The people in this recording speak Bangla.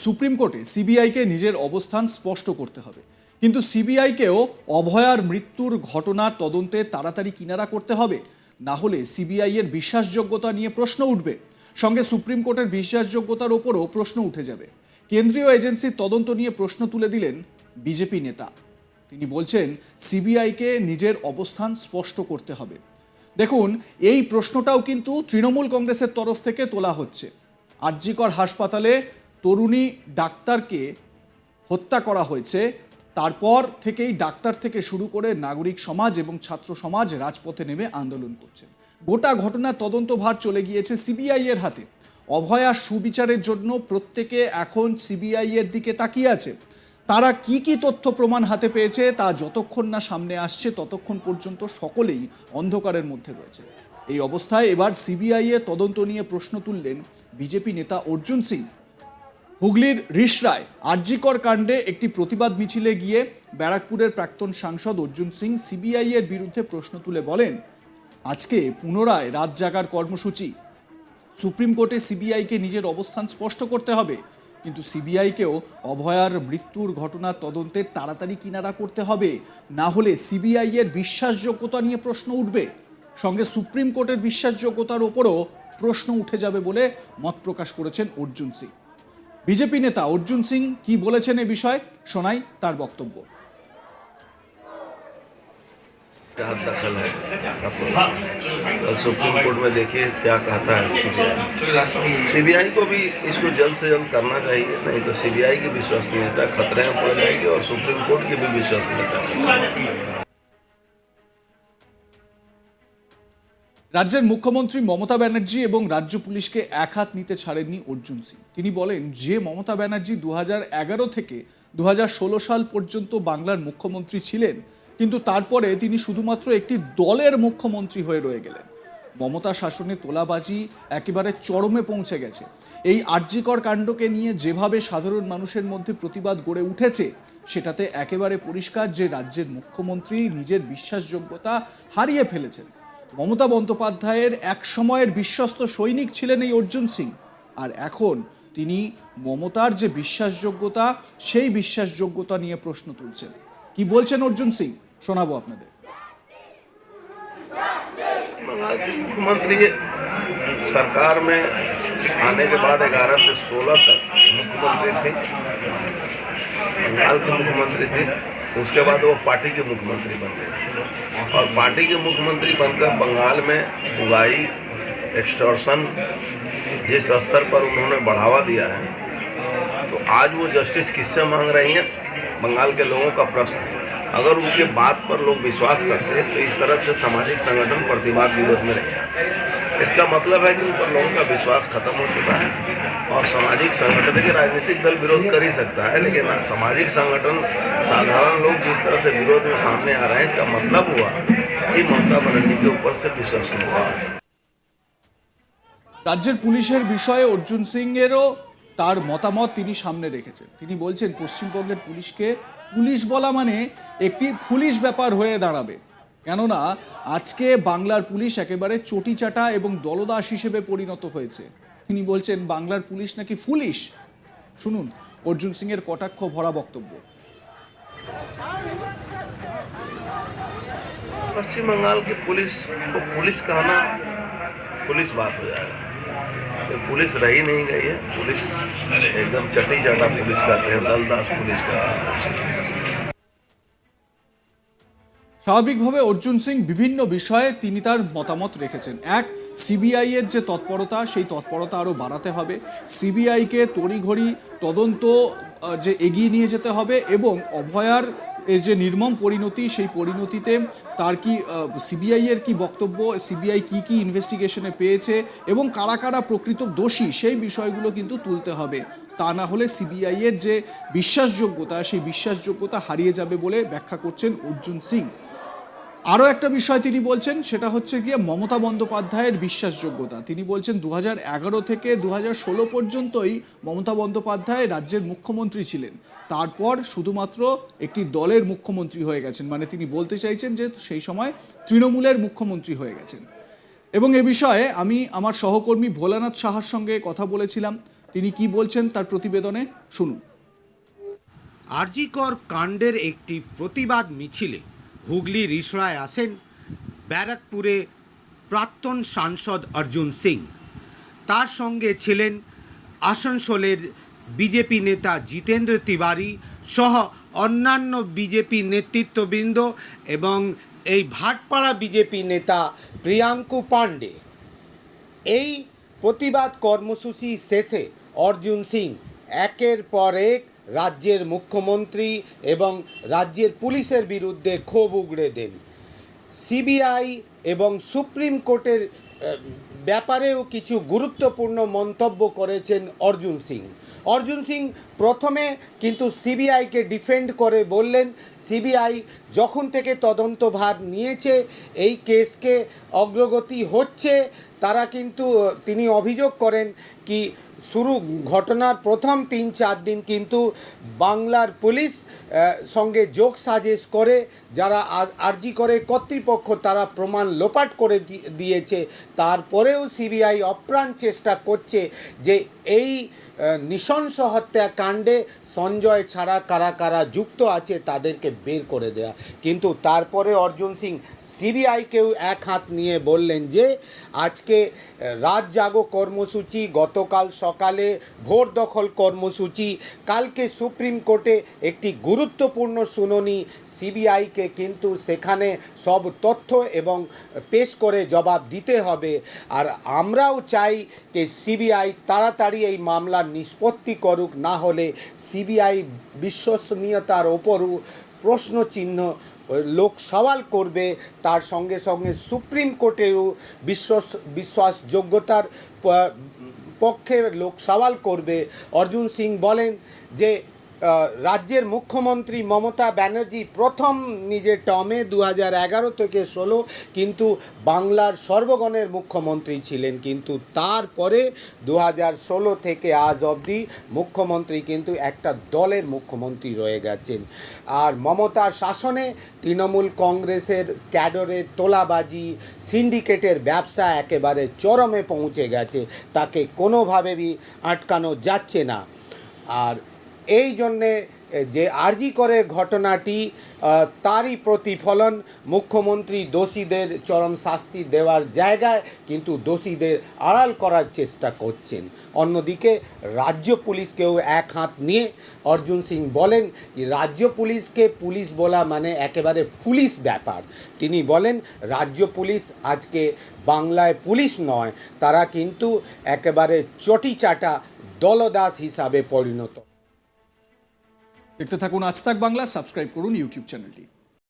সুপ্রিম কোর্টে সিবিআইকে নিজের অবস্থান স্পষ্ট করতে হবে, কিন্তু সিবিআইকেও অভয়ার মৃত্যুর ঘটনার তদন্তে তাড়াতাড়ি কিনারা করতে হবে, না হলে সিবিআই এর বিশ্বাসযোগ্যতা নিয়ে প্রশ্ন উঠবে। সঙ্গে সুপ্রিম কোর্টের বিশ্বাসযোগ্যতার ওপরও প্রশ্ন উঠে যাবে। কেন্দ্রীয় এজেন্সির তদন্ত নিয়ে প্রশ্ন তুলে দিলেন বিজেপি নেতা। তিনি বলছেন সিবিআইকে নিজের অবস্থান স্পষ্ট করতে হবে। দেখুন, এই প্রশ্নটাও কিন্তু তৃণমূল কংগ্রেসের তরফ থেকে তোলা হচ্ছে। আরজিকর হাসপাতালে তরুণী ডাক্তারকে হত্যা করা হয়েছে, তারপর থেকেই ডাক্তার থেকে শুরু করে নাগরিক সমাজ এবং ছাত্র সমাজ রাজপথে নেমে আন্দোলন করছেন। গোটা ঘটনার তদন্তভার চলে গিয়েছে সিবিআই এর হাতে। অভয়া সুবিচারের জন্য প্রত্যেকে এখন সিবিআই এর দিকে তাকিয়ে আছে। তারা কি কি তথ্য প্রমাণ হাতে পেয়েছে তা যতক্ষণ না সামনে আসছে ততক্ষণ পর্যন্ত সকলেই অন্ধকারের মধ্যে রয়েছে। এই অবস্থায় এবার সিবিআই এর তদন্ত নিয়ে প্রশ্ন তুললেন বিজেপি নেতা অর্জুন সিং। হুগলির রিষড়ায় আরজিকর কাণ্ডে একটি প্রতিবাদ মিছিলে গিয়ে ব্যারাকপুরের প্রাক্তন সাংসদ অর্জুন সিং সিবিআই এর বিরুদ্ধে প্রশ্ন তুলে বলেন, আজকে পুনরায় রাত জাগার কর্মসূচি। সুপ্রিম কোর্টে সিবিআইকে নিজের অবস্থান স্পষ্ট করতে হবে, কিন্তু সিবিআইকেও অভয়ার মৃত্যুর ঘটনার তদন্তে তাড়াতাড়ি কিনারা করতে হবে, না হলে সিবিআই এর বিশ্বাসযোগ্যতা নিয়ে প্রশ্ন উঠবে। সঙ্গে সুপ্রিম কোর্টের বিশ্বাসযোগ্যতার ওপরও প্রশ্ন উঠে যাবে বলে মত প্রকাশ করেছেন অর্জুন সিং। বিজেপি নেতা অর্জুন সিং কি বলেছেন এ বিষয়ে শোনাই তার বক্তব্য। दखल है। कल सुप्रीम कोर्ट में देखिए क्या कहता है सीबीआई को भी इसको जल्द से जल्द करना चाहिए, नहीं तो सीबीआई की विश्वसनीयता खतरे में पड़ जाएगी और सुप्रीम कोर्ट की भी विश्वसनीयता। রাজ্যের মুখ্যমন্ত্রী মমতা ব্যানার্জি এবং রাজ্য পুলিশকে এক হাত নিতে ছাড়েননি অর্জুন সিং। তিনি বলেন, যে মমতা ব্যানার্জি 2011 থেকে 2016 সাল পর্যন্ত বাংলার মুখ্যমন্ত্রী ছিলেন, কিন্তু তারপরে তিনি শুধুমাত্র একটি দলের মুখ্যমন্ত্রী হয়ে রয়ে গেলেন। মমতা শাসনে তোলাবাজি একেবারে চরমে পৌঁছে গেছে। এই আরজিকর কাণ্ডকে নিয়ে যেভাবে সাধারণ মানুষের মধ্যে প্রতিবাদ গড়ে উঠেছে, সেটাতে একেবারে পরিষ্কার যে রাজ্যের মুখ্যমন্ত্রী নিজের বিশ্বাসযোগ্যতা হারিয়ে ফেলেছেন। মমতা বন্দ্যোপাধ্যায়ের এক সময়ের বিশ্বস্ত সৈনিক ছিলেন এই অর্জুন সিং, আর এখন তিনি মমতার যে বিশ্বাসযোগ্যতা, সেই বিশ্বাসযোগ্যতা নিয়ে প্রশ্ন তুলছেন। কি বলছেন অর্জুন সিং শোনাবো আপনাদের। मुख्यमंत्री सरकार में आने के बाद 11 से 16 तक मुख्यमंत्री थे, बंगाल के मुख्यमंत्री थे। उसके बाद वो पार्टी के मुख्यमंत्री बन गए और पार्टी के मुख्यमंत्री बनकर बंगाल में उगाई एक्सटॉर्शन जिस स्तर पर उन्होंने बढ़ावा दिया है, तो आज वो जस्टिस किससे मांग रही हैं, बंगाल के लोगों का प्रश्न है। अगर उनके बात पर लोग विश्वास करते हैं तो इस तरह से सामाजिक संगठन प्रतिवाद विरोध में रहे। इसका मतलब है कि उन पर लोगों का विश्वास खत्म हो चुका है और सामाजिक संगठन के राजनीतिक दल विरोध कर ही सकता है, लेकिन सामाजिक संगठन साधारण लोग जिस तरह से विरोध में सामने आ रहे हैं, इसका मतलब हुआ कि ममता बनर्जी के ऊपर से विश्वास नहीं हुआ। রাজ্যের পুলিশের বিষয়ে অর্জুন সিং এরও তার মতামত তিনি সামনে রেখেছেন। তিনি বলছেন, পশ্চিমবঙ্গের পুলিশকে পুলিশ বলা মানে একটি পুলিশ ব্যাপার হয়ে দাঁড়াবে, কেননা আজকে বাংলার পুলিশ একেবারে চটিচাটা এবং দলদাস হিসেবে পরিণত হয়েছে। তিনি বলছেন বাংলার পুলিশ নাকি ফুলিশ। শুনুন অর্জুন সিং এর কটাক্ষ ভরা বক্তব্য। पश्चिम बंगाल की पुलिस को पुलिस कहना पुलिस बात हो जाएगा। तो पुलिस रही नहीं गई है, पुलिस एकदम चटी चाटा पुलिस कहते हैं, दलदास पुलिस कहते हैं। স্বাভাবিকভাবে অর্জুন সিং বিভিন্ন বিষয়ে তিনি তার মতামত রেখেছেন। এক, সিবিআই এর যে তৎপরতা, সেই তৎপরতা আরও বাড়াতে হবে। সিবিআইকে তড়িঘড়ি তদন্ত যে এগিয়ে নিয়ে যেতে হবে এবং অভয়ার যে নির্মম পরিণতি, সেই পরিণতিতে তার কি সিবিআই এর কি বক্তব্য, সিবিআই কি কি ইনভেস্টিগেশনে পেয়েছে এবং কারা কারা প্রকৃত দোষী, সেই বিষয়গুলো কিন্তু তুলতে হবে। তা না হলে সিবিআই এর যে বিশ্বাসযোগ্যতা, সেই বিশ্বাসযোগ্যতা হারিয়ে যাবে বলে ব্যাখ্যা করছেন অর্জুন সিং। আরও একটা বিষয় তিনি বলছেন, সেটা হচ্ছে গিয়ে মমতা বন্দ্যোপাধ্যায়ের বিশ্বাসযোগ্যতা। তিনি বলছেন 2011 থেকে 2016 পর্যন্তই মমতা বন্দ্যোপাধ্যায় রাজ্যের মুখ্যমন্ত্রী ছিলেন, তারপর শুধুমাত্র একটি দলের মুখ্যমন্ত্রী হয়ে গেছেন। মানে তিনি বলতে চাইছেন যে সেই সময় তৃণমূলের মুখ্যমন্ত্রী হয়ে গেছেন। এবং এ বিষয়ে আমি আমার সহকর্মী ভোলানাথ সাহার সঙ্গে কথা বলেছিলাম। তিনি কি বলছেন তার প্রতিবেদনে শুনুন। আরজিকর কাণ্ডের একটি প্রতিবাদ মিছিলে হুগলি রিসরায় আসেন ব্যারাকপুরে প্রাক্তন সাংসদ অর্জুন সিং। তার সঙ্গে ছিলেন আসানসোলের বিজেপি নেতা জিতেন্দ্র তিওয়ারি সহ অন্যান্য বিজেপি নেতৃত্ববৃন্দ এবং এই ভাটপাড়া বিজেপি নেতা প্রিয়াঙ্কু পাণ্ডে। এই প্রতিবাদ কর্মসূচি শেষে অর্জুন সিং একের পর এক রাজ্যের মুখ্যমন্ত্রী এবং রাজ্যের পুলিশের বিরুদ্ধে ক্ষোভ উগড়ে দেন। সিবিআই এবং সুপ্রিম কোর্টের ব্যাপারেও কিছু গুরুত্বপূর্ণ মন্তব্য করেছেন অর্জুন সিং। অর্জুন সিং প্রথমে কিন্তু সিবিআইকে ডিফেন্ড করে বললেন, সিবিআই যখন থেকে তদন্তভার নিয়েছে এই কেসকে অগ্রগতি হচ্ছে, তারা কিন্তু তিনি অভিযোগ করেন কি ঘটনার প্রথম 3-4 দিন কিন্তু বাংলার পুলিশ সঙ্গে যোগ সাজেশ করে যারা আরজি করে কর্তৃপক্ষ তারা প্রমাণ লোপাট করে দিয়েছে। তারপরেও সিবিআই অপ্রাণ চেষ্টা করছে যে এই নৃশংস হত্যাকাণ্ডে সঞ্জয় ছাড়া কারা কারা যুক্ত আছে তাদেরকে বের করে দেয়া। কিন্তু তারপরে অর্জুন সিং সিবিআইকেও এক হাত নিয়ে বললেন যে আজকে রাত জাগো কর্মসূচি, গতকাল সকালে ভোট দখল কর্মসূচি, কালকে সুপ্রিম কোর্টে একটি গুরুত্বপূর্ণ শুনানি, সিবিআইকে কিন্তু সেখানে সব তথ্য এবং পেশ করে জবাব দিতে হবে। আর আমরাও চাই যে সিবিআই তাড়াতাড়ি এই মামলার নিষ্পত্তি করুক, না হলে সিবিআই বিশ্বসনীয়তার ওপরও প্রশ্নচিহ্ন লোক সওয়াল করবে। তার সঙ্গে সঙ্গে সুপ্রিম কোর্টেও বিশ্বাসযোগ্যতার পক্ষে লোক সওয়াল করবে। অর্জুন সিং বলেন যে রাজ্যের মুখ্যমন্ত্রী মমতা ব্যানার্জি প্রথম নিজের টার্মে 2011 থেকে 16 কিন্তু বাংলার সর্বগণের মুখ্যমন্ত্রী ছিলেন, কিন্তু তারপরে 2016 থেকে আজ অবধি মুখ্যমন্ত্রী কিন্তু একটা দলের মুখ্যমন্ত্রী রয়ে গেছেন। আর মমতার শাসনে তৃণমূল কংগ্রেসের ক্যাডরের তোলাবাজি, সিন্ডিকেটের ব্যবসা একেবারে চরমে পৌঁছে গেছে, তাকে কোনোভাবেই আটকানো যাচ্ছে না। আর এই জন্যে যে আরজি করে ঘটনাটি তারই প্রতিফলন, মুখ্যমন্ত্রী দোষীদের চরম শাস্তি দেওয়ার জায়গায় কিন্তু দোষীদের আড়াল করার চেষ্টা করছেন। অন্যদিকে রাজ্য পুলিশকেও এক হাত নিয়ে অর্জুন সিং বলেন রাজ্য পুলিশকে পুলিশ বলা মানে একেবারে পুলিশ ব্যাপার। তিনি বলেন রাজ্য পুলিশ আজকে বাংলায় পুলিশ নয়, তারা কিন্তু একেবারে চটিচাটা দলদাস হিসাবে পরিণত। দেখতে থাকুন আজ তাক বাংলা, সাবস্ক্রাইব করুন ইউটিউব চ্যানেলটি।